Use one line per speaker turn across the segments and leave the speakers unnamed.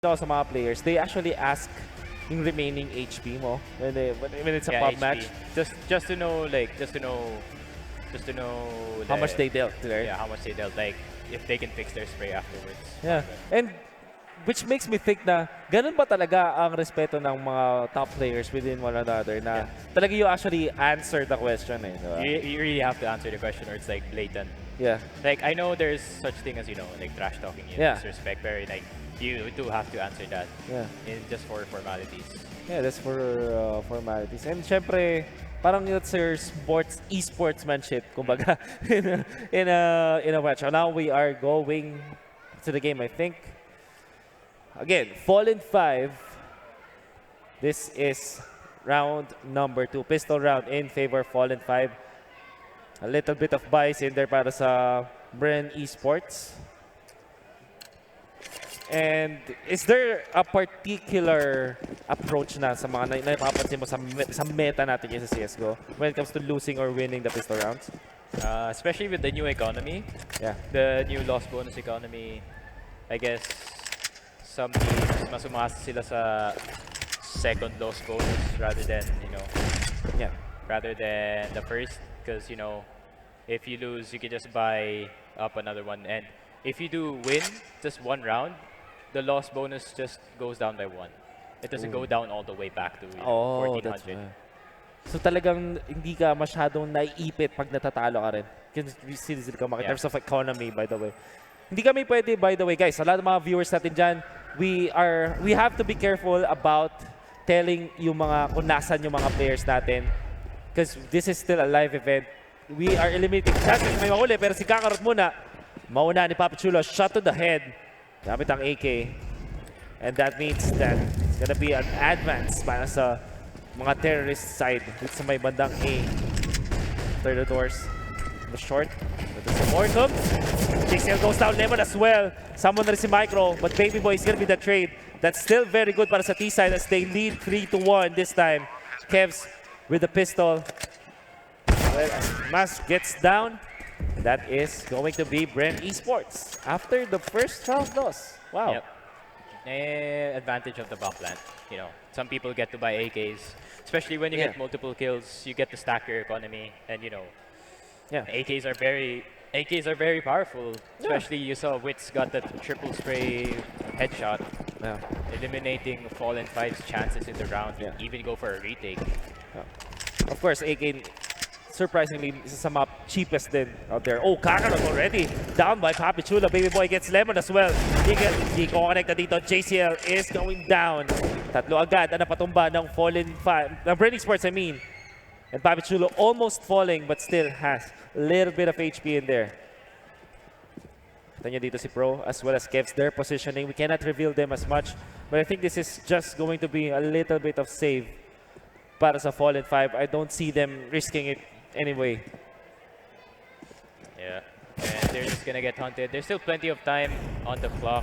daw sa mga players, they actually ask yung remaining HP mo when it's a pub
HP.
match.
Just to know
How much they dealt, right?
Yeah, how much they dealt. Like if they can fix their spray afterwards.
Yeah. And which makes me think na ganun ba talaga ang respeto ng mga top players within one another na talaga you actually answer the question eh. Diba?
You really have to answer the question or it's like blatant.
Yeah.
Like I know there's such thing as like trash talking, disrespect, but like you do have to answer that.
Yeah.
Just for formalities.
Yeah, that's for formalities. And syempre, parang it's your esportsmanship, kumbaga, in a match. Now we are going to the game, I think. Again, Fallen5. This is round number 2. Pistol round in favor of Fallen5. A little bit of bias in there para sa Bren Esports. And is there a particular approach na sa mga napapansin mo sa meta natin sa CSGO when it comes to losing or winning the pistol rounds?
Especially with the new economy.
Yeah.
The new loss bonus economy. I guess some teams mas umasa sila sa second loss bonus rather than, rather than the first. Because, if you lose, you can just buy up another one. And if you do win just one round, the loss bonus just goes down by 1. It doesn't go down all the way back to 1400.
So talagang hindi ka masyadong naiipit pag natatalo ka rin. Kasi ka in terms of economy, by the way. Hindi kami pwede, by the way, guys, a lot of mga viewers natin dyan, we have to be careful about telling yung mga, kung nasan yung mga players natin. Because this is still a live event. We are eliminating chances may mahuli, pero si Kakarot muna. Mauna ni Papichulo, shot to the head. Gamit ang AK. And that means that it's gonna be an advance para sa mga terrorist side dito sa may bandang A. Third doors. The short. Ito si Mortum. JCL goes down. Lemon as well. Someone na rin si Micro. But Baby Boy is gonna be the trade. That's still very good para sa T-side as they lead 3-1 this time. Kevs with the pistol. Well, Mas gets down. That is going to be Bren Esports after the first round loss. Wow.
Yep. Advantage of the bomb plant. Some people get to buy AKs, especially when you get multiple kills. You get to stack your economy, and AKs are very powerful. Especially you saw Wits got that triple spray headshot, eliminating Fallen5's chances in the round. Even go for a retake.
Of course, AK. Surprisingly, isa sa mga cheapest din out there. Oh, Kakarot already. Down by Papichula. Baby Boy gets Lemon as well. Hindi ko connecta dito. JCL is going down. Tatlo agad ang napatumba ng Fallen5. Ng Bren Esports, I mean. And Papichula almost falling but still has a little bit of HP in there. Kita nyo dito si Pro as well as Kevs. Their positioning. We cannot reveal them as much. But I think this is just going to be a little bit of save para sa Fallen5. I don't see them risking it anyway. Yeah, and they're just gonna get hunted. There's still plenty of time on the clock.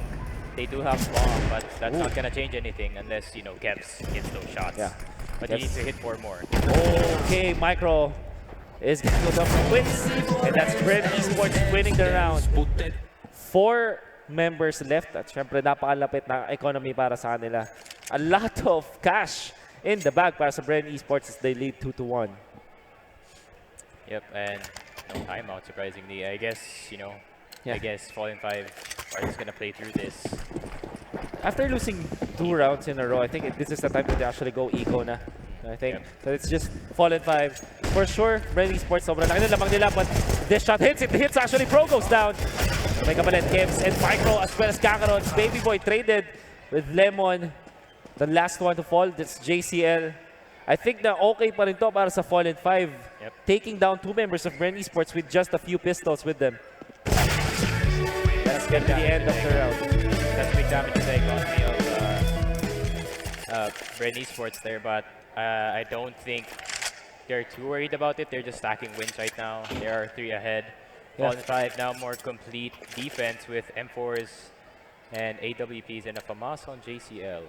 They do have bomb, but that's not gonna change anything unless, Kevs hits those shots. Yeah. But he needs to hit 4 more. Okay, Micro is gonna go down for wins. And that's Bren Esports winning the round. 4 members left. At syempre, napakalapit na economy para sa kanila. A lot of cash in the bag para sa Bren Esports as they lead 2-1.
Yep, and no timeout, surprisingly. I guess, I guess Fallen5 are just going to play through this.
After losing 2 rounds in a row, I think this is the time that they actually go eco na. I think. So it's just Fallen5. For sure, Bren Esports, sobrang laki na lamang nila, but this shot hits. It hits actually. Pro goes down. May kapalit, Kevs and Micro as well as Kakarot. Baby Boy traded with Lemon. The last one to fall, that's JCL. I think na okay pa rin to para sa Fallen5. Taking down 2 members of Bren Esports with just a few pistols with them. That's gonna be the end of the round.
That's big damage to the economy of Bren Esports there, but I don't think they're too worried about it. They're just stacking wins right now. They are 3 ahead. Fallen5 now more complete defense with M4s and AWPs and a FAMAS on JCL.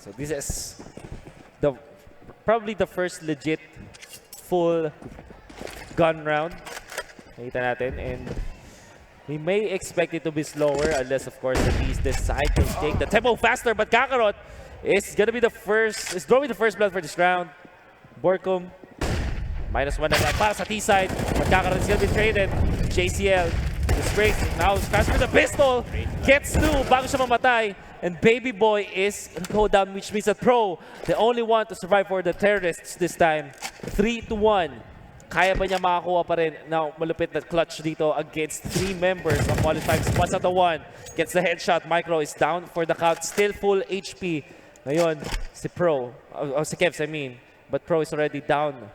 So this is probably the first legit full gun round. Nakita natin, and We may expect it to be slower unless, of course, the Bees decide to take the tempo faster. But Kakarot is gonna be the first, is drawing the first blood for this round. Borkum, -1 na lang para sa T-side. But Kakarot is gonna be traded. JCL, disgrace, now scratch with the pistol. Gets 2 bago siya mamatay. And Baby Boy is gonna go down, which means that Pro, the only one to survive for the terrorists this time. 3-1. Kaya ba niya makakuha pa rin na malupit na clutch dito against 3 members of Fallen5. 1-1. Gets the headshot. Micro is down for the count. Still full HP. Ngayon, si Pro, si Kevs, I mean. But Pro is already down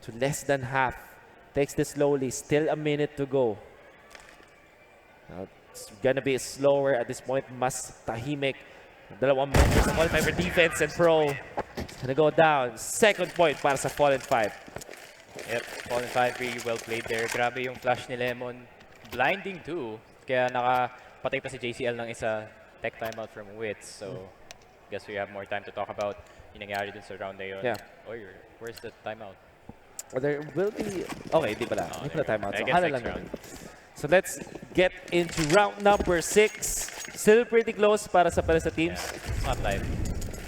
to less than half. Takes this slowly. Still a minute to go. Now, it's gonna be slower at this point. Mas tahimik. Dalawang members of Fallen5 for defense and Pro. It's gonna go down. Second point para sa Fallen5.
Yep, Fallen5 really well played there. Grabe yung flash ni Lemon. Blinding too. Kaya nakapatay pa si JCL ng isa. Tech timeout from Wits. So, guess we have more time to talk about yung nangyari dun sa round na yun.
Yeah.
Oy, where's the timeout?
There will be... Okay, di pala. Hindi pala timeout. So,
I guess
hala
next
lang
round.
So, let's get into round number 6. Still pretty close para sa teams.
Yeah, it's not live.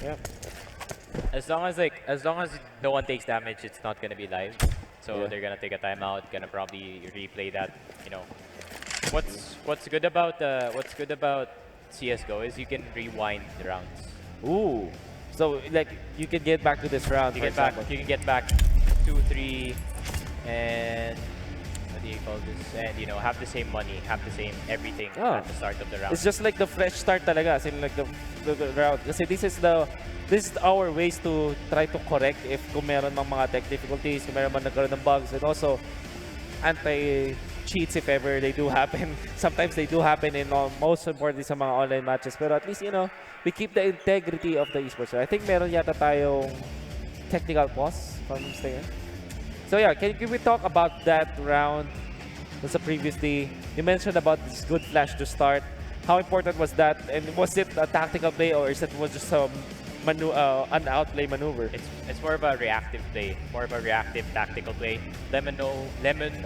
Yeah.
As long as no one takes damage, it's not gonna be live. So they're gonna take a timeout, gonna probably replay that. You know, what's good about CS:GO is you can rewind the rounds.
Ooh. So like you can get back to this round.
You can get back 2, 3, and what do you call this? And you know, have the same money, have the same everything at the start of the round.
It's just like the fresh start talaga. As in like the round. Kasi this is our ways to try to correct if kung meron mang mga tech difficulties, kung meron man nagkaroon ng bugs, and also anti-cheats if ever they do happen. Sometimes they do happen in most importantly sa mga online matches. Pero at least, you know, we keep the integrity of the esports. So I think meron yata tayong technical pause from Stinger. So yeah, can we talk about that round? That's previously, you mentioned about this good flash to start. How important was that? And was it a tactical play or is it was just an outplay maneuver?
It's more of a reactive play, more of a reactive tactical play. Lemon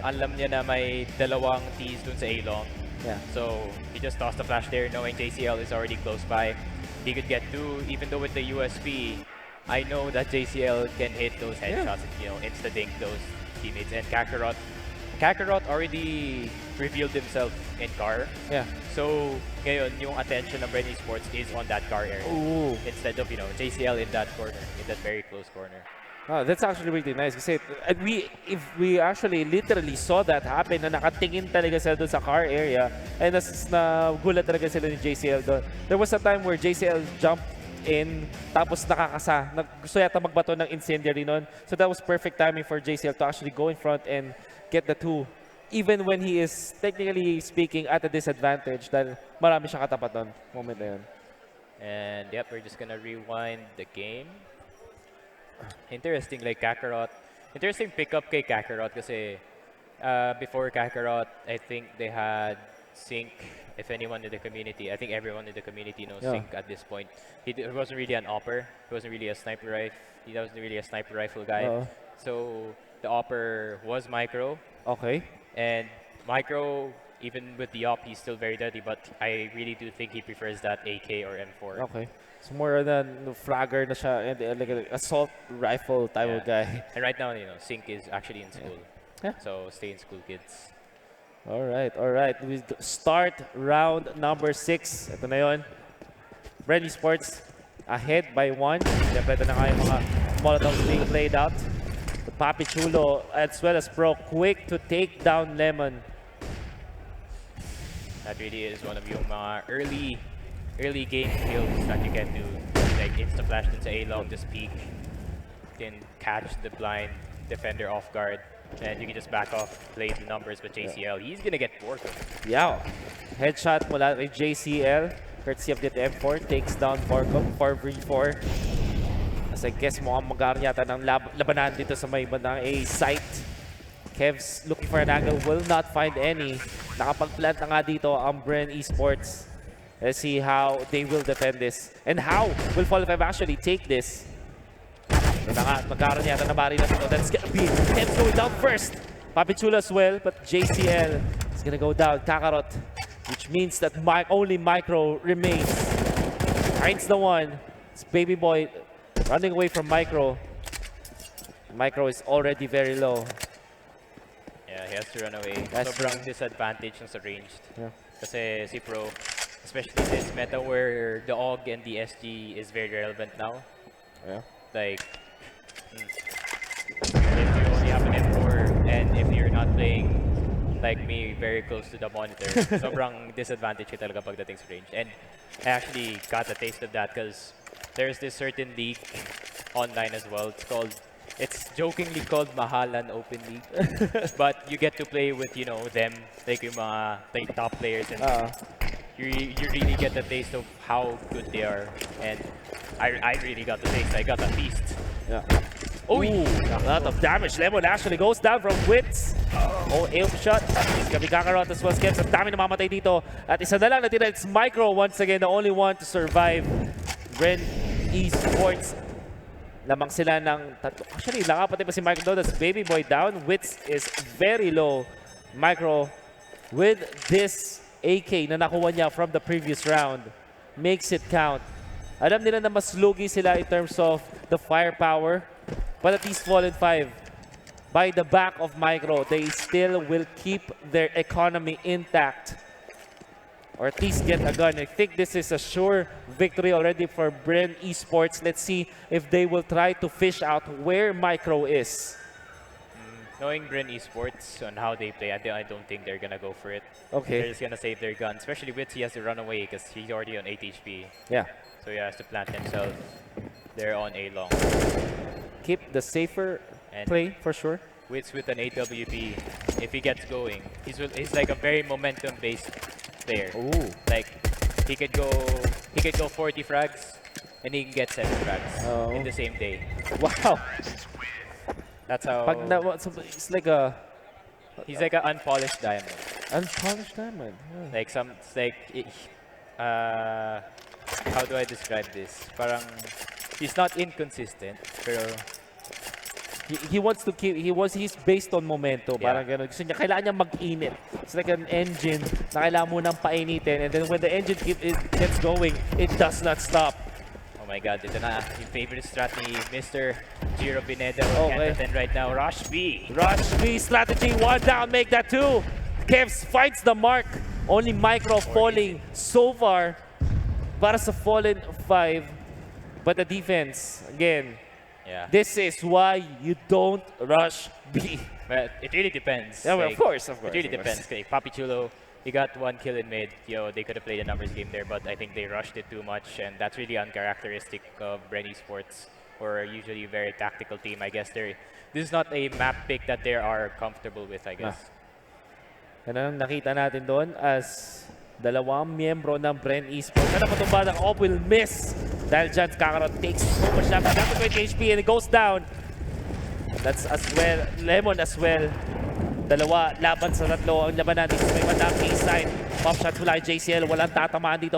alam niya na may dalawang T's dun sa A-long.
Yeah.
So he just tossed the flash there, knowing JCL is already close by. He could get 2, even though with the USP, I know that JCL can hit those headshots, you know, insta-dink those teammates. And Kakarot already revealed himself in car.
Yeah.
So, ngayon, yung attention ng Bren Esports is on that car area.
Ooh.
Instead of, you know, JCL in that corner, in that very close corner.
Oh, that's actually really nice. Kasi if we actually literally saw that happen, na nakatingin talaga sila doon sa car area, and nagulat talaga sila ni JCL doon. There was a time where JCL jumped in, tapos gusto yata magbato ng incendiary noon. So that was perfect timing for JCL to actually go in front and get the 2. Even when he is, technically speaking, at a disadvantage dahil marami siyang katapat doon. Moment na yun.
And yep, we're just gonna rewind the game. Interesting, like Kakarot. Interesting pickup kay Kakarot kasi before Kakarot, I think they had Sync. If anyone in the community, I think everyone in the community knows Sync at this point. He wasn't really an opper. He wasn't really a sniper rifle. He wasn't really a sniper rifle guy. So the opper was Micro.
Okay.
And Micro, even with the op, he's still very dirty, but I really do think he prefers that AK or M4.
Okay. So more than fragger na siya and like an assault rifle type of guy.
And right now, you know, Sync is actually in school.
Yeah.
So stay in school, kids.
All right. We start round number 6. Ito na yun. Bren Esports ahead by 1. Siyempre, ito na nga yung mga Molotovs being played out. The Papi Chulo as well as Pro quick to take down Lemon.
That really is one of yung mga early game skills that you get to, like insta flash dun sa A-long, just peek, can catch the blind defender off guard, and you can just back off, play the numbers with JCL. He's gonna get 4.
Yeah. Headshot mula kay JCL, courtesy of the M4, takes down Borkum, 4v4. As I guess mukhang magkaroon yata ng labanan dito sa may bandang A site. Kevs looking for an angle, will not find any. Nakapag-plant na nga dito ang Bren Esports. Let's see how they will defend this. And how will Fallen5 actually take this? Ito na nga, magkaroon yata na bari na dito. That's gonna be Kevs going down first. Papichula as well, but JCL is gonna go down. Kakarot, which means that only Micro remains. Finds the one. It's Baby Boy running away from Micro. Micro is already very low.
Yeah, he has to run away.
That's
Sobrang disadvantage ng sa ranged.
Yeah.
Kasi si Pro, especially this meta where the AUG and the SG is very relevant now.
Yeah.
Like, if you only have an M4 and if you're not playing like me very close to the monitor, sobrang disadvantage ka talaga pagdating sa range. And I actually got a taste of that because there's this certain league online as well. It's jokingly called Mahalan Open League, but you get to play with, you know, them, like yung mga like, top players, and you really get the taste of how good they are. And I really got the taste. I got a feast.
Yeah. Ooh, a lot of damage. Lemon actually goes down from Wits. Oh, aim shot. He's gonna be Kakarot as well. Skeps, ang dami namamatay dito. At isa na lang natira, it's Micro once again, the only one to survive. Bren Esports. Lamang sila ng tatlo. Actually, nakapatay pa si Micro doon. That's Baby Boy down. Wits is very low. Micro, with this AK na nakuha niya from the previous round, makes it count. Alam nila na mas lugi sila in terms of the firepower. But at least Fallen5, by the back of Micro, they still will keep their economy intact. Or at least get a gun. I think this is a sure victory already for Bren Esports. Let's see if they will try to fish out where Micro is.
Knowing Bren Esports on how they play, I don't think they're gonna go for it.
Okay.
They're just gonna save their gun. Especially Witz, he has to run away because he's already on 8 HP.
Yeah.
So he has to plant himself. They're on A long.
Keep the safer
And
play for sure.
Witz with an AWP, if he gets going, he's like a very momentum-based player.
Ooh.
Like he could go 40 frags and he can get 7 frags in the same day.
Wow.
That's how
It's like a
he's like an unpolished diamond.
unpolished diamond. Yeah.
Like how do I describe this? Parang he's not inconsistent, pero
He wants to keep, he's based on momento.
Yeah.
Parang ganun. Gusto niya, kailangan niya mag-init. It's like an engine na kailangan mo nang painitin. And then when the engine gets going, it does not stop.
oh my god, ito na yung favorite strat ni Mr. Giro Pineda.
Okay.
And right now, Rush B.
Rush B strategy, one down, make that two. Kevs finds the mark. Only Micro falling so far para sa Fallen 5. But the defense, again,
Yeah.
this is why you don't rush B.
But it really depends.
Yeah, well,
Like,
of course.
It really depends. Okay, Papi Chulo, he got 1 kill in mid. They could have played a numbers game there, but I think they rushed it too much, and that's really uncharacteristic of Bren Esports, or usually a very tactical team. I guess this is not a map pick that they are comfortable with, I guess.
Yan ang nakita natin doon as dalawang miyembro ng Bren Esports. Ano patumba ng Op will miss dahil dyan Kakarot takes so much damage. Down to 20 HP and it goes down. That's as well. Lemon as well. Dalawa laban sa tatlo. Ang laban natin sa may bandang A-side. Pop shots mula kay JCL. Walang tatamaan dito.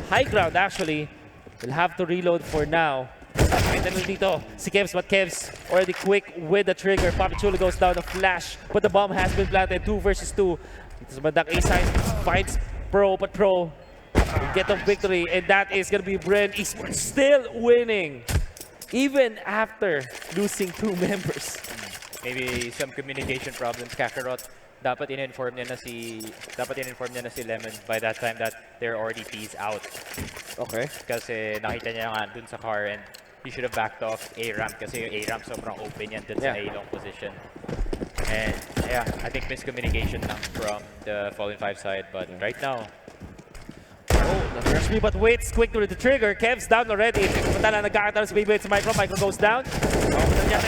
High ground actually. We'll have to reload for now. Nakita nyo dito si Kevs, but Kevs already quick with the trigger. Papi Chulo goes down the flash, but the bomb has been planted. 2 versus 2. Dito sa bandang A-side. Fights Pro, but Pro will get the victory, and that is gonna be Bren Esports still winning, even after losing 2 members.
Maybe some communication problems. Kakarot, dapat in-inform niya na si Lemon by that time that they're already P's out.
Okay.
Kasi nakita niya nga dun sa car and he should have backed off A-ramp kasi yung A-ramp sobrang open yan dun sa A-long position. And yeah, I think miscommunication lang from the Fallen5 side, but right now,
The rush me, but waits quick to the trigger. Kev's down already. Samantala nagkakataon si Baby sa Micro. Micro goes down.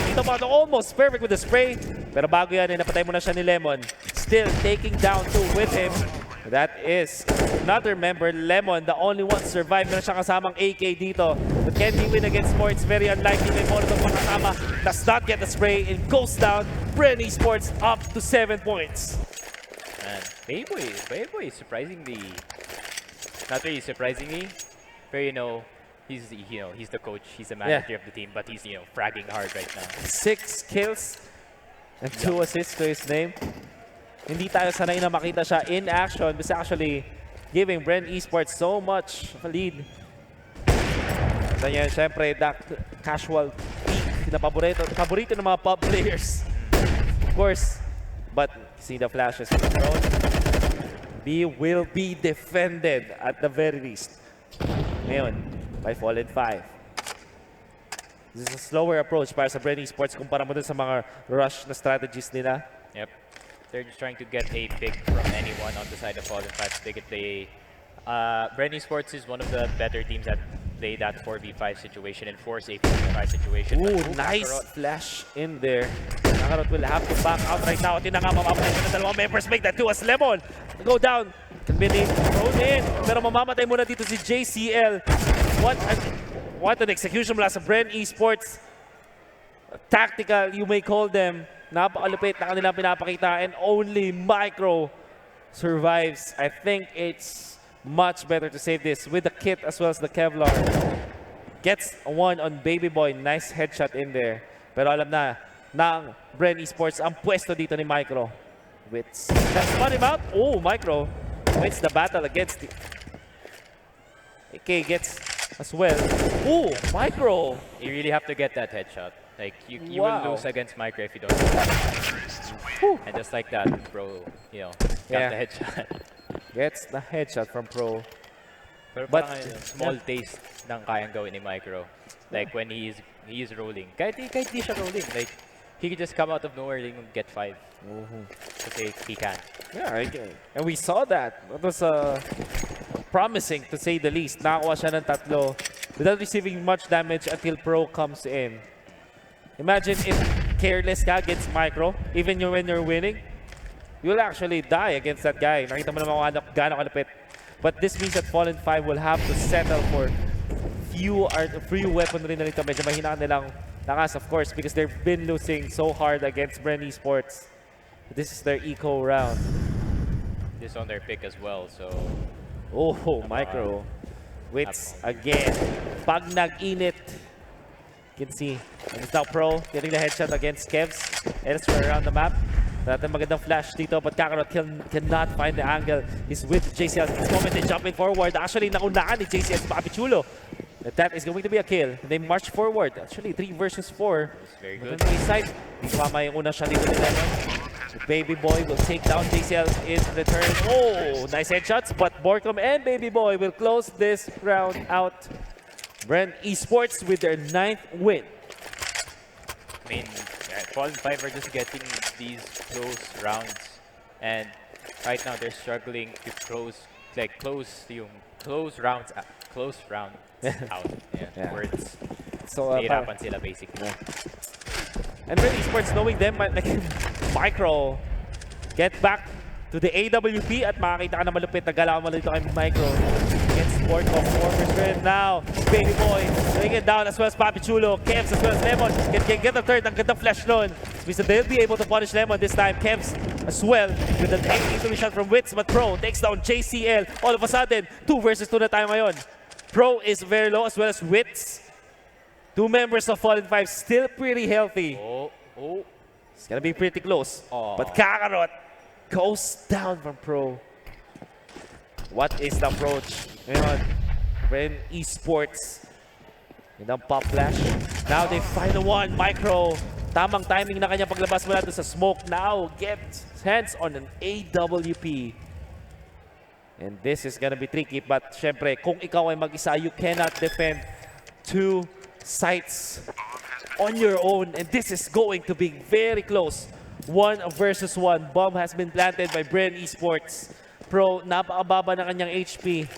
Dito pa, almost perfect with the spray. Pero bago yan, napatay mo na siya ni Lemon. Still taking down 2 with him. That is another member, Lemon, the only one to survive. Meron siyang kasamang AK dito. But can he win against more? It's very unlikely. May more itong makasama. Does not get the spray and goes down. Bren Esports up to 7 points.
man, Baby Boy is surprisingly, not really surprisingly, but he's the coach, he's the manager of the team, but he's fragging hard right now.
6 kills and 2 assists to his name. hindi tayo sanay na makita siya in action. This actually giving Bren Esports so much of a lead. So yan, syempre, that casual peak na paborito ng mga pop players. Of course, but see the flashes from the drone. B will be defended at the very least. Ngayon, by Fallen5. This is a slower approach para sa Bren Esports kumpara mo dun sa mga rush na strategies nila.
Yep. They're just trying to get a pick from anyone on the side of Fallen5 so they could play. Bren Esports is one of the better teams that play that 4v5 situation and force a 4v5 situation.
Ooh, nice flash in there. Kakarot will have to back out right now. Ito na nga, mamamatay na dalawang members. Make that two as Lemon. Go down. Convenient. Thrown in. Pero mamamatay muna dito si JCL. What an execution mula sa Bren Esports. Tactical, you may call them. Napakalupit na kanilang pinapakita and only Micro survives. I think it's much better to save this with the kit as well as the Kevlar. Gets one on Baby Boy. Nice headshot in there. Pero alam na ng Bren Esports ang pwesto dito ni Micro. Wits. That's spun him out. Oh, Micro wins the battle against the... AK gets as well. Ooh, Micro!
You really have to get that headshot. Like, you
Wow.
will lose against Micro if you don't get that. And just like that, bro, you know, got the headshot.
Gets the headshot from Pro.
Pero
But-
parang small taste ng kayang gawin ni Micro. Like, when he is rolling. Kahit di siya rolling, like, he could just come out of nowhere and get 5. Kasi he can.
Yeah, okay. And we saw that. It was promising to say the least. Nakakuha siya ng tatlo without receiving much damage until Pro comes in. Imagine if careless ka against Micro, even when you're winning, you'll actually die against that guy. Nakita mo naman kung gaano kalapit. But this means that Fallen5 will have to settle for few weaponry na nito. Medyo mahina nilang lakas, of course, because they've been losing so hard against Bren Esports. This is their eco round.
This on their pick as well, so...
Oh, Micro. Wits again. Pag nag-init, you can see. And it's now Pro getting the headshot against Kevs. Elsewhere around the map. Natin magandang flash dito, but Kakarot cannot find the angle. He's with JCL. This moment they're jumping forward. Actually, naunahan ni JCL si Papi Chulo. That is going to be a kill. They march forward. Actually, 3 versus 4.
It's very good.
Magandang side. Di mama yung unang shot dito ni Lemon. Baby Boy will take down JCL in return. Oh, nice headshots, but Borcom and Baby Boy will close this round out. Bren Esports with their 9th win.
I mean, Fallen5 are just getting these close rounds, and right now they're struggling to close rounds out.
Yeah.
Words.
So,
Nahirapan sila basically.
and Bren Esports knowing them, like Micro, get back to the AWP at makakita ka na malupit na galaw mo dito kay Micro. Gets Borcom, 4 versus Bren now. Baby Boy, bring it down as well as Papi Chulo. Kevs as well as Lemon can get the third. Ang gandang flash nun. So they'll be able to punish Lemon this time. Kevs as well with an 8-3 shot from Wits, but Pro takes down JCL. All of a sudden, 2 versus 2 na tayo ngayon. Pro is very low as well as Wits. 2 members of Fallen5 still pretty healthy.
Oh.
It's gonna be pretty close.
Aw.
But Kakarot goes down from Pro. What is the approach? Ngayon, Bren Esports. Gandang pop flash. Now they find the one. Micro. Tamang timing na kanyang paglabas mula doon sa smoke. Now gets hands on an AWP. And this is gonna be tricky. But syempre, kung ikaw ay mag-isa, you cannot defend 2 sites on your own. And this is going to be very close. 1 versus 1. Bomb has been planted by Bren Esports. Pro, napakababa na kanyang HP.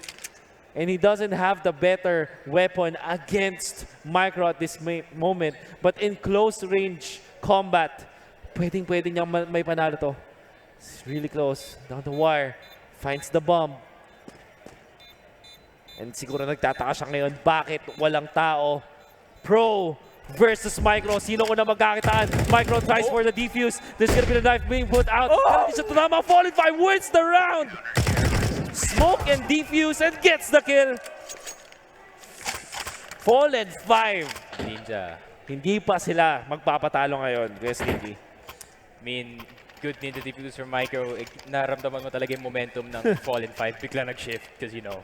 And he doesn't have the better weapon against Micro at this moment. But in close range combat, pwedeng niyang may panalo to. It's really close. Down the wire. Finds the bomb. And siguro nagtataka siya ngayon, bakit walang tao? Pro versus Micro. Sino una magkakitaan? Micro tries for the defuse. There's gonna be the knife being put out. Hindi siya tumama. Fallen5 wins the round. Smoke and defuse and gets the kill. Fallen5.
Ninja.
Hindi pa sila magpapatalo ngayon, Kuya Sneaky.
I mean, good ninja defuse from Micro, naramdaman mo talaga yung momentum ng Fallen5 bigla nag-shift because, you know,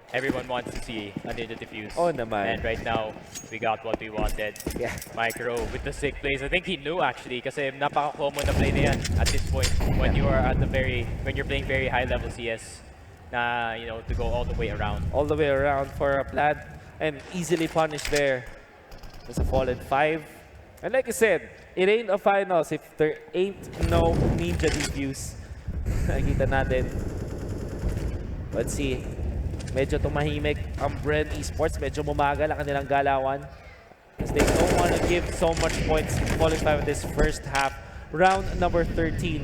everyone wants to see a ninja defuse.
Oh, naman.
And right now, we got what we wanted.
Yeah.
Micro with the sick plays. I think he knew actually kasi napaka-common na play na yan at this point when you are at the when you're playing very high level CS na, you know, to go all the way around.
All the way around for a plant and easily punished there. There's a Fallen5. And like I said, it ain't a finals if there ain't no ninja defuse. Nakikita natin. Let's see. Medyo tumahimik ang Bren Esports. Medyo bumagal ang kanilang galawan. Because they don't want to give so much points to Fallen5 in this first half. Round number 13.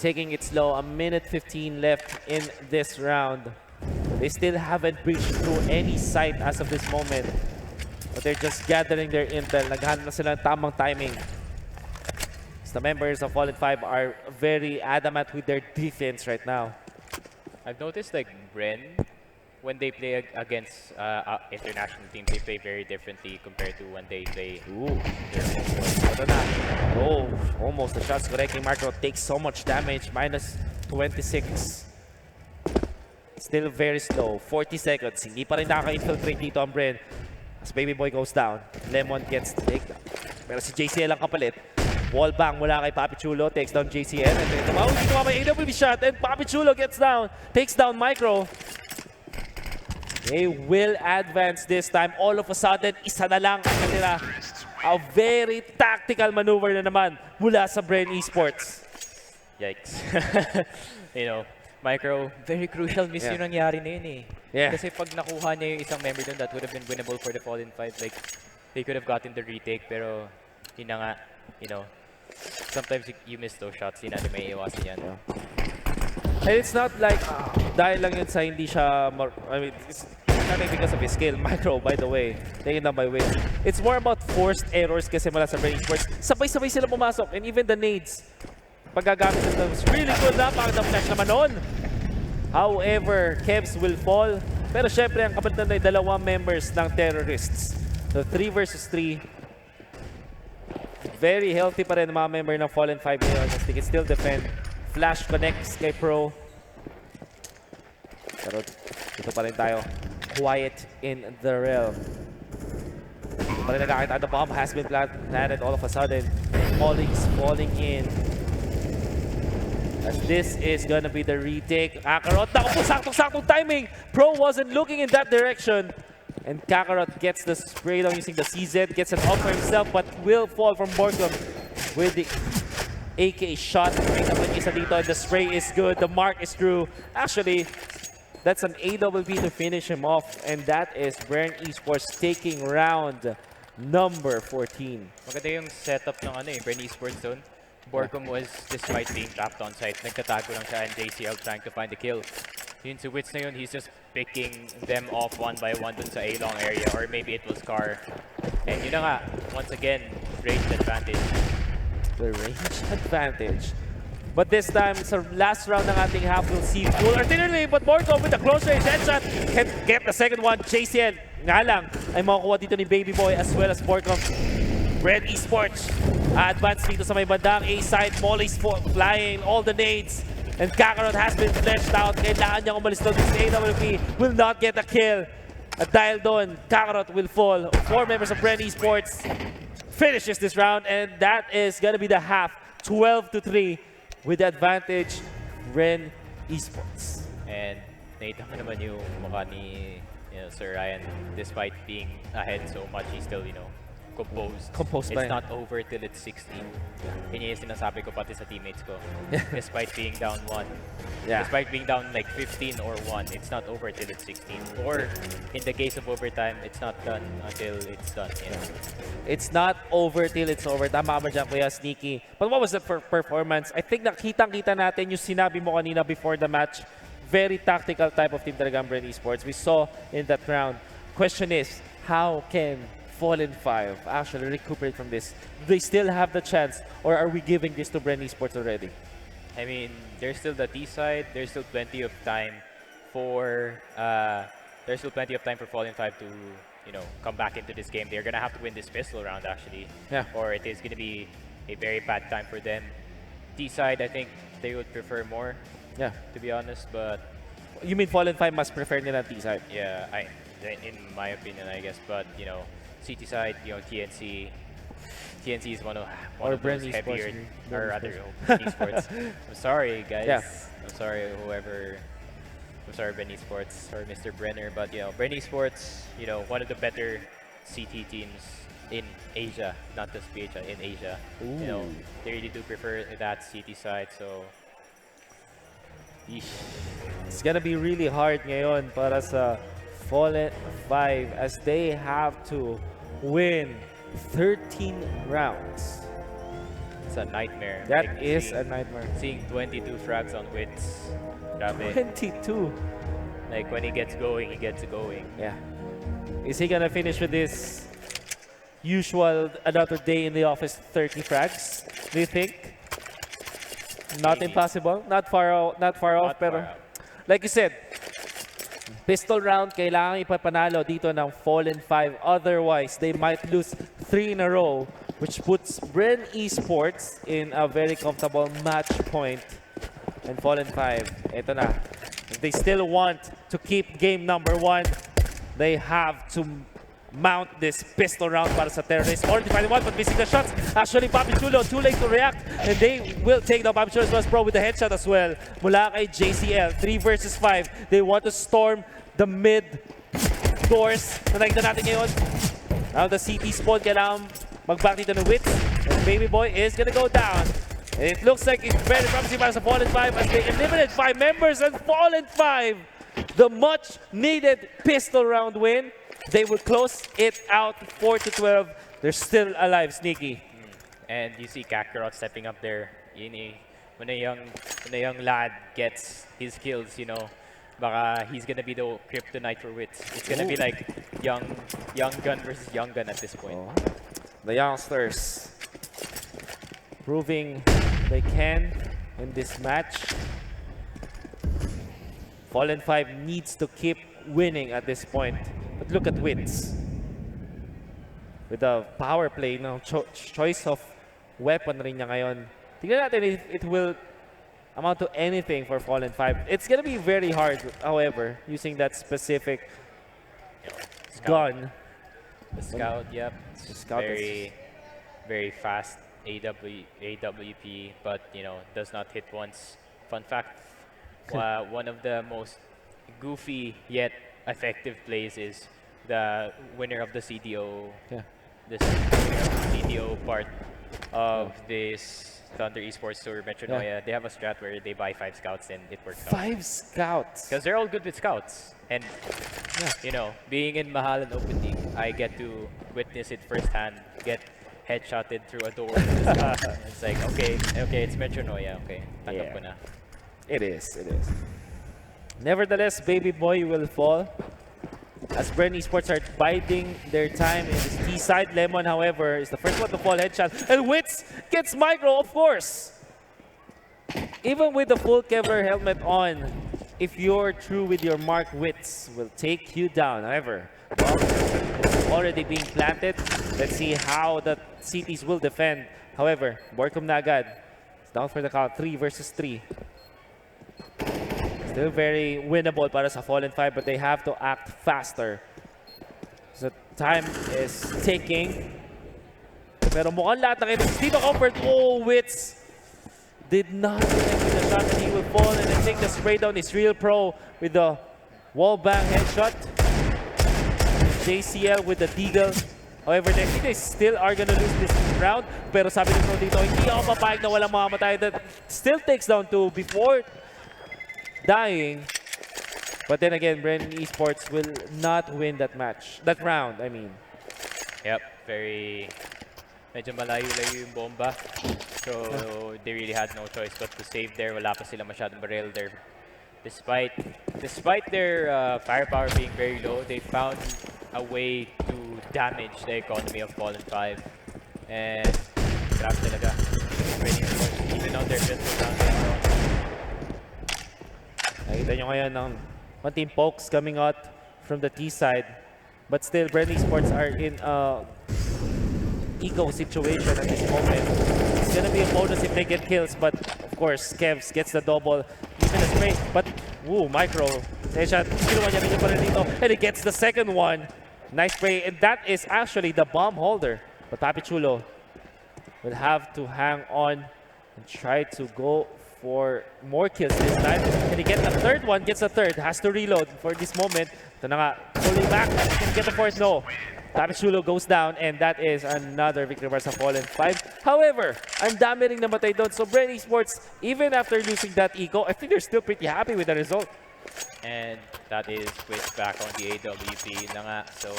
Taking it slow. A minute 15 left in this round. They still haven't breached through any site as of this moment. But they're just gathering their intel. Naghahanap na sila ng tamang timing. So the members of Fallen5 are very adamant with their defense right now.
I've noticed like Bren, when they play against international teams, they play very differently compared to when they play their own.
Ito na. Oh, almost the shots correcting. Marco takes so much damage. Minus 26. Still very slow. 40 seconds. Hindi pa rin nakaka-infiltrate dito ang Bren. As Baby Boy goes down, Lemon gets takedown. Pero si JCL ang kapalit. Wall bang mula kay Papi Chulo, takes down JCL. And then tumawag may AWP shot and Papi Chulo gets down, takes down Micro. They will advance this time. All of a sudden, isa na lang ang kanila. A very tactical maneuver na naman mula sa Bren Esports.
Yikes. You know, Micro, very crucial miss yung nangyari na yun eh.
Yeah.
Kasi pag nakuha niya yung isang member doon, that would have been winnable for the Fallen5. Like, they could have gotten the retake, pero yun na nga, you know, sometimes you miss those shots, di natin may iwasan yan.
And it's not like, dahil lang yun sa hindi siya, I mean, it's not because of his skill. Micro, by the way, taken down by Wiz. It's more about forced errors kasi mula sa Bren Esports. Sabay-sabay sila pumasok, and even the nades. Paggagamit nila, it's really good na, pang-flash naman nun. However, Kevs will fall. Pero syempre, ang kapalitan ay dalawang members ng terrorists. So 3 versus 3. Very healthy pa rin ang mga member ng Fallen5 ngayon as they can still defend. Flash connects kay Pro. Pero dito pa rin tayo. Quiet in the realm. Dito pa rin nagkakita. The bomb has been planted all of a sudden. Molly's falling in. As this is gonna be the retake. Kakarot, naku po, saktong-saktong timing. Pro wasn't looking in that direction. And Kakarot gets the spray down using the CZ, gets an ult for himself, but will fall from Borglum with the AK shot. May naman isa dito, and the spray is good, the mark is true. Actually, that's an AWP to finish him off, and that is Bren Esports taking round number 14.
Maganda yung setup ng Bren Esports zone. Borgum was, despite being trapped on site, nagtatago lang siya and JCL trying to find the kill. Yun si Wits na yun, he's just picking them off one by one dun sa A-long area, or maybe it was Car. And yun na nga, once again, range advantage.
The range advantage. But this time, sa last round ng ating half, we'll see full artillery, but Borgum with the close range headshot can get the second one. JCL, nga lang, ay makakuha dito ni Baby Boy as well as Borgum. Bren Esports advance dito sa may bandang A-side. Molly's flying, all the nades. And Kakarot has been fleshed out. Kailangan niyang umalis doon. This AWP will not get a kill. At dahil doon, Kakarot will fall. 4 members of Bren Esports finishes this round. And that is gonna be the half. 12-3 with the advantage, Bren Esports.
And nakita mo naman yung mukha ni Sir Ryan. Despite being ahead so much, he's still, composed. It's not over till it's 16. Yun yung sinasabi ko pati sa teammates ko. Despite being down 1.
Yeah.
Despite being down like 15 or 1, it's not over till it's 16. Or in the case of overtime, it's not done until it's done.
It's not over till it's over. Tama ka ba dyan, Kuya Sneaky? But what was the performance? I think nakitang-kita natin yung sinabi mo kanina before the match. Very tactical type of team talaga ang Bren Esports. We saw in that round. Question is, how can Fallen5 actually recuperate from this? Do they still have the chance, or are we giving this to Bren Esports already?
I mean, there's still the T side. There's still plenty of time for Fallen5 to come back into this game. They're gonna have to win this pistol round actually, or it is gonna be a very bad time for them. T side, I think they would prefer more,
Yeah.
to be honest. But
You mean Fallen5 mas prefer nila T side?
yeah, in my opinion, I guess. But you know, CT side, you know, TNC is one of
Bren
those
Esports,
heavier,
Bren
or
Esports.
rather, Esports. I'm sorry, guys.
Yeah.
I'm sorry, whoever. I'm sorry, Bren Esports or Mr. Brenner, but you know, Bren Esports, you know, one of the better CT teams in Asia, not just PHI, in Asia. You know,
Ooh.
they really do prefer that CT side, so. Yeesh.
It's gonna be really hard ngayon para sa Fallen5 as they have to win 13 rounds.
It's a nightmare.
That
Like,
is a nightmare.
seeing 22 frags on wits. Grabe.
22.
Like when he gets going, he gets going.
Yeah. Is he gonna finish with this usual another day in the office 30 frags? Do you think? Not
Maybe.
impossible. Not far off.
Not
Pero
far out.
like you said, pistol round kailangan ipapanalo dito ng Fallen5. Otherwise, they might lose 3 in a row, which puts Bren Esports in a very comfortable match point. And Fallen5, ito na. If they still want to keep game number 1, they have to mount this pistol round para sa terrorists. Already finding one, but missing the shots. Actually, Papi Chulo, too late to react. And they will take down Papi Chulo's Pro with the headshot as well. Mula kay JCL, 3 versus 5. They want to storm the mid doors. Nakikita natin ngayon. Now the CT spawn, kailangan mag-back dito ng Wits. And Baby Boy is gonna go down. And it looks like it's very promising para sa Fallen5 as they eliminate 5 members and Fallen5. The much needed pistol round win. They will close it out 4-12. They're still alive, Sneaky.
And you see Kakarot stepping up there. When a young lad gets his kills, you know, baka he's gonna be the kryptonite for wits. It's gonna be like young gun versus young gun at this point.
Oh. The youngsters proving they can in this match. Fallen5 needs to keep winning at this point. But look at Wits. With the power play, no, choice of weapon rin niya ngayon. Tingnan natin if it will amount to anything for Fallen5. It's gonna be very hard, however, using that specific gun.
The scout, yep.
The scout
very fast AWP, but you know, does not hit once. Fun fact, one of the most goofy yet effective plays is the winner of the CDO.
Yeah.
This winner of the CDO part of this Thunder Esports Tour Metro.
Yeah.
They have a strat where they buy 5 scouts and it works out.
5 scouts.
Because they're all good with scouts. And,
Yeah.
you know, being in Mahalan Open League, I get to witness it firsthand, get headshotted through a door. It's like, okay, it's Metro Noya, okay. Tanggap ko na.
It is. Nevertheless, Baby Boy will fall. As Bren Esports are biding their time in this T side. Lemon, however, is the first one to fall headshot. And Wits gets micro, of course. Even with the full Kevlar helmet on, if you're true with your mark, Wits will take you down. However, it's already being planted. Let's see how the CTs will defend. However, Borkum na agad. It's down for the count. 3 versus 3. Still very winnable para sa Fallen5, but they have to act faster. So time is ticking. Pero mukhang lahat ng ito. Dito comfort. Oh, Wits did not connect with the shot and he will fall and I think the spray down is real pro with the wall bang headshot. JCL with the deagle. However, I think they still are gonna lose this round. Pero sabi ni Pro dito, hindi ako papayag na walang mamamatay. That still takes down 2 before dying. But then again, Bren Esports will not win that match. That round, I mean.
Yep, medyo malayo-layo yung bomba. So they really had no choice but to save there. Wala pa sila masyadong barrel there. Despite their firepower being very low, they found a way to damage the economy of Fallen5. And grabe talaga. Even on their pistol round.
Nakita nyo ngayon ng konting pokes coming out from the T side. But still, Bren Esports are in a eco situation at this moment. It's gonna be a bonus if they get kills, but of course, Kevs gets the double, even a spray, but micro. Headshot, kinuha niya rin pa rin dito, and he gets the second one. Nice spray, and that is actually the bomb holder. But Papi Chulo will have to hang on and try to go for more kills this time. Can he get the third one? Gets a third, has to reload for this moment. Ito na nga, pulling back, can he get the fourth? No. Papi Chulo goes down, and that is another victory para sa Fallen5. However, ang dami ring namatay doon. So Bren Esports, even after losing that eco, I think they're still pretty happy with the result.
And that is switched back on the AWP na nga. So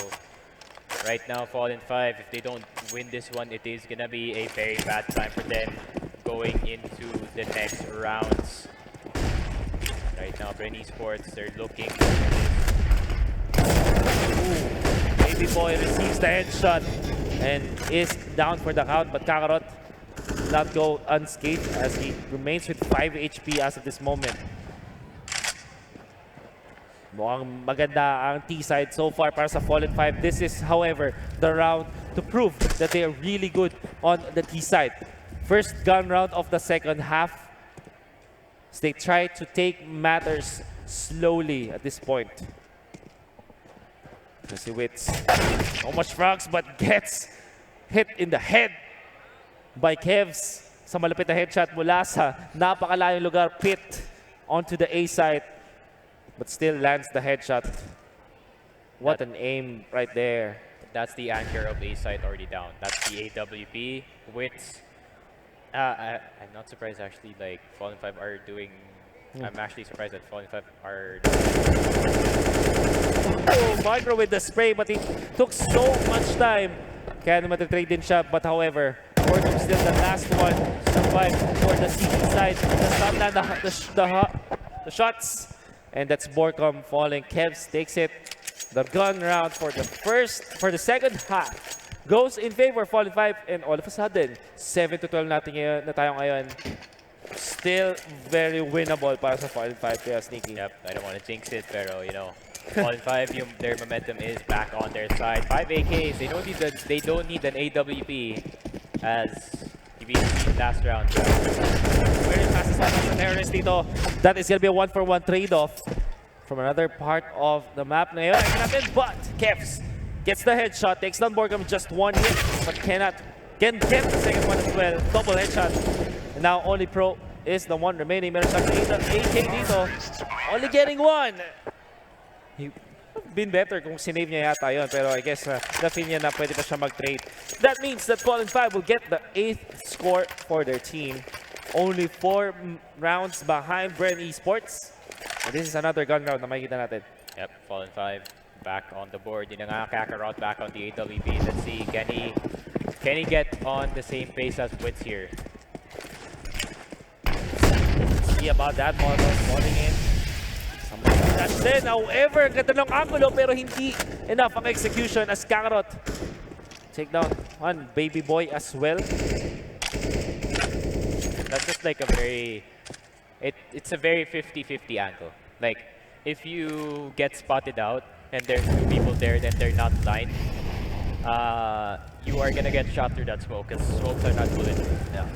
right now, Fallen5, if they don't win this one, it is gonna be a very bad time for them going into the next rounds. Right now, Bren Esports, they're looking for this.
Baby Boy receives the headshot and is down for the count, but Kakarot will not go unscathed as he remains with 5 HP as of this moment. Mukhang maganda ang T-side so far para sa Fallen5. This is, however, the round to prove that they are really good on the T-side. First gun round of the second half. So they try to take matters slowly at this point. Si Wits, so much frogs, but gets hit in the head by Kevs sa malapit na headshot mula sa napakalayong lugar, pit onto the A side, but still lands the headshot. What an aim right there.
That's the anchor of A side already down. That's the AWP. Wits. I'm not surprised actually. Like Fallen5 are doing. I'm actually surprised that Fallen5 are.
Micro with the spray, but it took so much time. Kaya naman trade din siya, but however, Borkom still the last one to survive for the CT side. The stop land, the shots, and that's Borkom falling. Kevs takes it. The gun round for the second half goes in favor of Fallen5, and all of a sudden, 7-12 natin ngayon, na tayo ngayon. Still very winnable para sa Fallen5 kaya Sneaky.
Yep, I don't want to jinx it, pero you know, Fallen5, their momentum is back on their side. 5 AKs, they don't need an AWP as we see last round.
Very fast as sa terrorist dito. That is gonna be a 1-for-1 trade-off from another part of the map na yun. But Kevs gets the headshot, takes down Borkom just one hit, but can get the second one as well. Double headshot. And now only Pro is the one remaining. Meron siyang AK dito. Only getting one. He been better kung sinave niya yata yun. Pero I guess na-feel niya na pwede pa siya mag-trade. That means that Fallen5 will get the 8th score for their team. Only 4 rounds behind Bren Esports. And this is another gun round na makikita natin.
Yep, Fallen5 back on the board. Yun na nga, Kakarot back on the AWP. Let's see, can he get on the same pace as Wits here?
See about that, falling in. That's then, however, ganda ng angulo pero hindi enough ang execution as Kakarot take down one Baby Boy as well.
That's just like a very, it's a very 50-50 angle. Like, if you get spotted out and there's 2 people there, then they're not blind, you are gonna get shot through that smoke because smokes are not bulletproof. Yeah.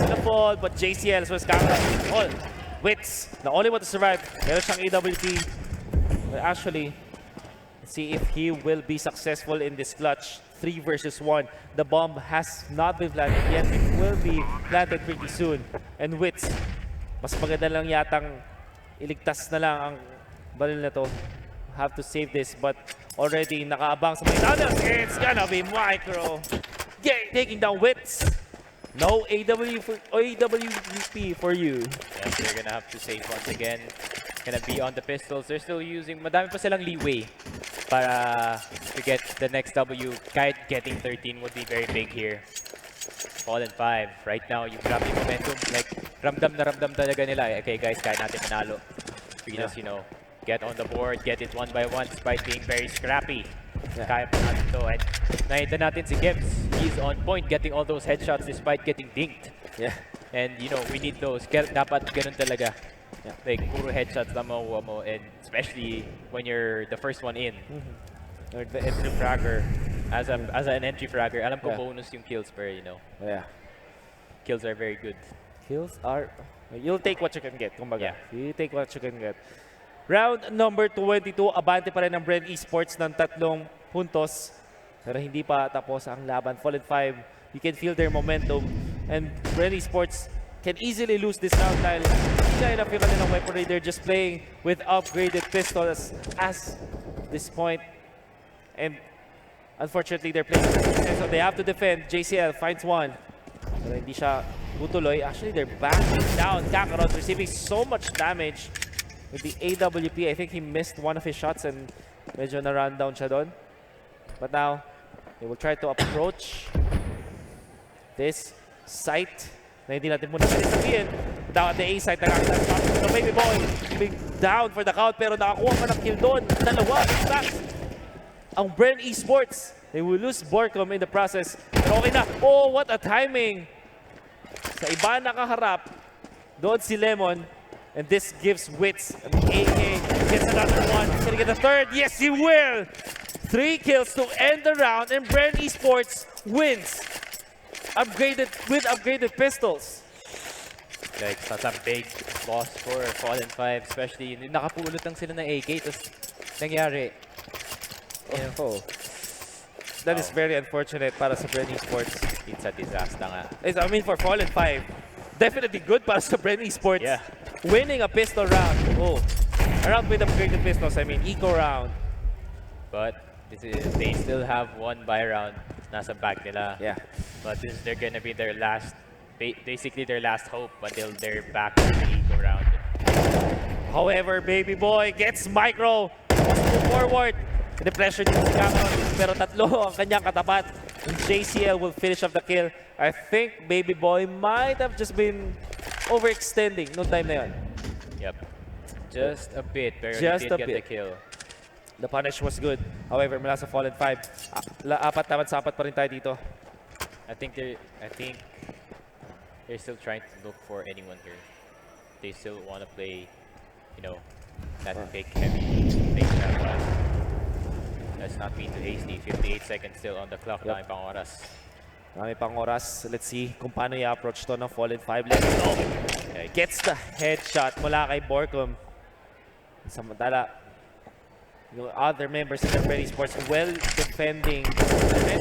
Gonna fall, but JCL was Kakarot. Wits, the only one to survive. Meron siyang AWP. Well, actually, let's see if he will be successful in this clutch. 3 versus 1. The bomb has not been planted yet. It will be planted pretty soon. And Wits, mas maganda lang yatang iligtas na lang ang baril na to. Have to save this, but already nakaabang sa mga others. It's gonna be Micro. Taking down Wits. No AWP for you.
Yes, they're gonna have to save once again. Gonna be on the pistols. They're still using, madami pa silang leeway para to get the next W. Kahit getting 13 would be very big here. Fallen5, right now, yung grabe momentum. Like, ramdam na ramdam talaga nila. Okay guys, kaya natin manalo. We just, you know, get on the board, get it one by one despite being very scrappy. Kaya pa natin to. And nakita natin si Gibbs. He's on point getting all those headshots despite getting dinked.
Yeah.
And you know, we need those. Dapat ganun talaga. Yeah. Like, puro headshots lang makuha mo. And especially when you're the first one in.
Or the entry fragger.
As an entry fragger, alam ko bonus yung kills per, you know.
Yeah.
kills are very good.
Kills are... You'll take what you can get, kumbaga.
Yeah.
You take what you can get. Round number 22, abante pa rin ng Bren Esports ng 3 puntos. Pero hindi pa tapos ang laban. Fallen5, you can feel their momentum. And Bren Esports can easily lose this round dahil hindi na enough yung kanilang weaponry. They're just playing with upgraded pistols as this point. And unfortunately, they're playing so they have to defend. JCL finds one. Pero hindi siya tutuloy. Actually, they're backing down. Kakarot receiving so much damage with the AWP. I think he missed one of his shots and medyo na-run down siya doon. But now, they will try to approach this site na hindi natin muna sabihin. Down at the A site, nakakita so Baby Boy being down for the count pero nakakuha pa ng kill doon. Dalawa, in fact, ang Bren Esports. They will lose Borcom in the process. Pero okay na. Oh, what a timing! Sa iba nakaharap, doon si Lemon. And this gives Wits an AK. Gets another one. He's gonna get a third. Yes, he will! 3 kills to end the round, and Bren Esports wins. With upgraded pistols.
Like, such a big loss for Fallen5, especially nakapulot lang sila ng AK, tapos nangyari.
Oh. That is very unfortunate para sa Bren Esports.
It's a disaster nga.
I mean, for Fallen5, definitely good para sa Bren Esports.
Yeah.
Winning a pistol round. Oh, a round with upgraded pistols. I mean, eco round.
But they still have one buy round nasa bag nila.
Yeah.
But they're gonna be their last, basically their last hope until they're back to the eco round.
However, Baby Boy gets micro. Must move forward. The pressure dito si Cameron. Pero tatlo ang kanyang katapat. And JCL will finish off the kill. I think Baby Boy might have just been overextending no time na yun.
Yep. Just a bit, pero
Just
he did
a
get
bit.
the kill.
The punish was good. However, mula sa Fallen 5, apat sa apat pa rin tayo dito.
I think they're still trying to look for anyone here. They still want to play, you know, that big heavy thing that was. Let's not be too hasty. 58 seconds still on the clock.
Yep.
Dami pang oras.
Dami pang oras. Let's see kung paano i-approach to ng Fallen 5. Let's go! Gets the headshot mula kay Borcom. Samantala, yung other members in the Bren Esports well defending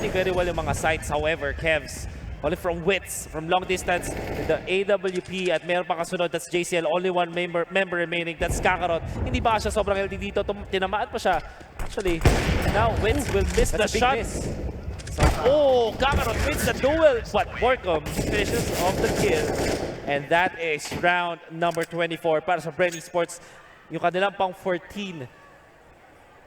very well yung mga sites. However, Kevs, only from Wits, from long distance, the AWP at meron pa kasunod, that's JCL, only one member remaining, that's Kakarot. Hindi ba siya sobrang healthy dito? Tinamaan pa siya. Actually, now Wits will miss the shot. Oh, Kakarot wins the duel, but Borcom finishes off the kill. And that is round number 24 para sa Bren Esports. Yung kanilang pang 14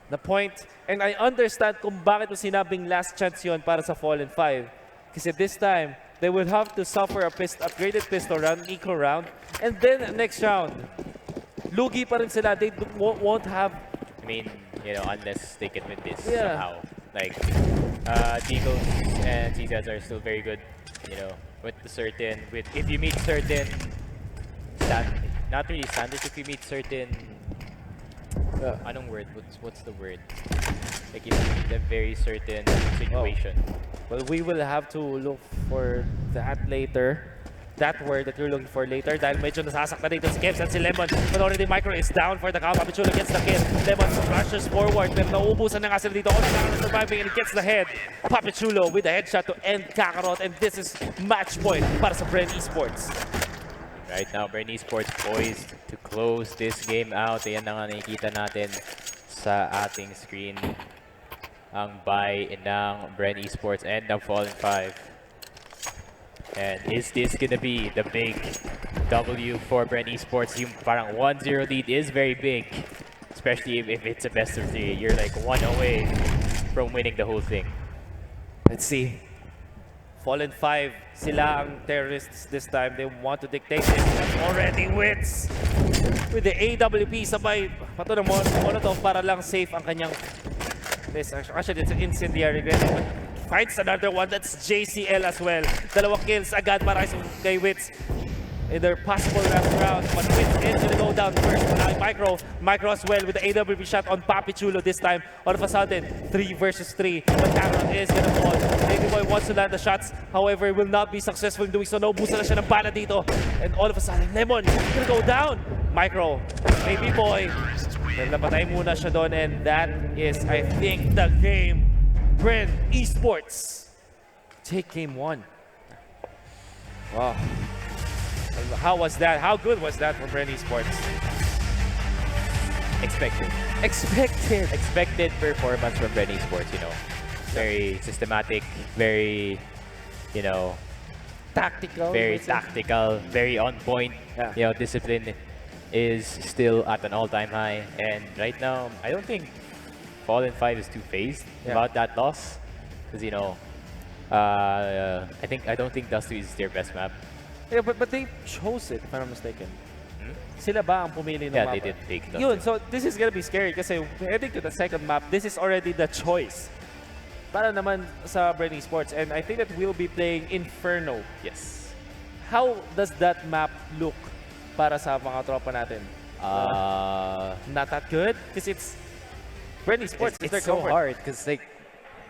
na point. And I understand kung bakit mo sinabing last chance yun para sa Fallen 5. Kasi this time, they will have to suffer a upgraded pistol round, eco round, and then next round, lugi pa rin sila. They won't have...
I mean, you know, unless they can win this
Yeah.
somehow. Like, Deagles and CZs are still very good, you know, if you meet certain, not really standards, if you meet certain, anong word? What's the word? Like, if you meet a very certain situation.
Well, we will have to look for that later. That word that you're looking for later. Dahil medyo nasasaktan dito si Kevs at si Lemon. But already Micro is down for the count. Papichulo gets the kill. Lemon rushes forward. Pero nauubusan na nga sila dito. Only Kakarot surviving and he gets the head. Papichulo with the headshot to end Kakarot. And this is match point para sa Bren Esports.
Right now, Bren Esports poised to close this game out. Ayan na nga nakikita natin sa ating screen. Ang buy ng Bren Esports and ng Fallen5. And is this gonna be the big W for Bren Esports? Yung parang 1-0 lead is very big. Especially if it's a best of 3. You're like 1 away from winning the whole thing.
Let's see. Fallen 5, sila ang terrorists this time. They want to dictate this. That's already Wits. With the AWP, sabay pato ng Molotov para lang safe ang kanyang... Actually, it's an incendiary grenade. Finds another one. That's JCL as well. Dalawang kills agad para kay Wits. in their possible last round. But Win is going to go down first. Now Micro as well with the AWP shot on Papi Chulo this time. All of a sudden, 3 versus 3. But Cameron is going to fall. Baby Boy wants to land the shots. However, will not be successful in doing so. Naubusan na siya ng bala dito. And all of a sudden, Lemon is going to go down. Micro, Baby Boy. Napatay muna siya doon. And that is, I think, the game. Bren Esports take game 1. Wow. How was that? How good was that for Bren Esports?
Expected performance from Bren Esports, you know. Very systematic, very, you know,
Tactical.
very tactical, very on point.
Yeah.
You know, discipline is still at an all-time high. And right now, I don't think Fallen5 is too phased about that loss. Because, you know, I don't think Dust 2 is their best map.
Yeah, but they chose it, if I'm not mistaken. Sila ba ang pumili ng mapa?
They did take Dust 2.
Yun, so this is gonna be scary kasi heading to the second map, this is already the choice. Para naman sa Bren Esports, and I think that we'll be playing Inferno.
Yes.
How does that map look para sa mga tropa natin?
Not
Not that good? Because it's Bren Esports.
it's so hard because like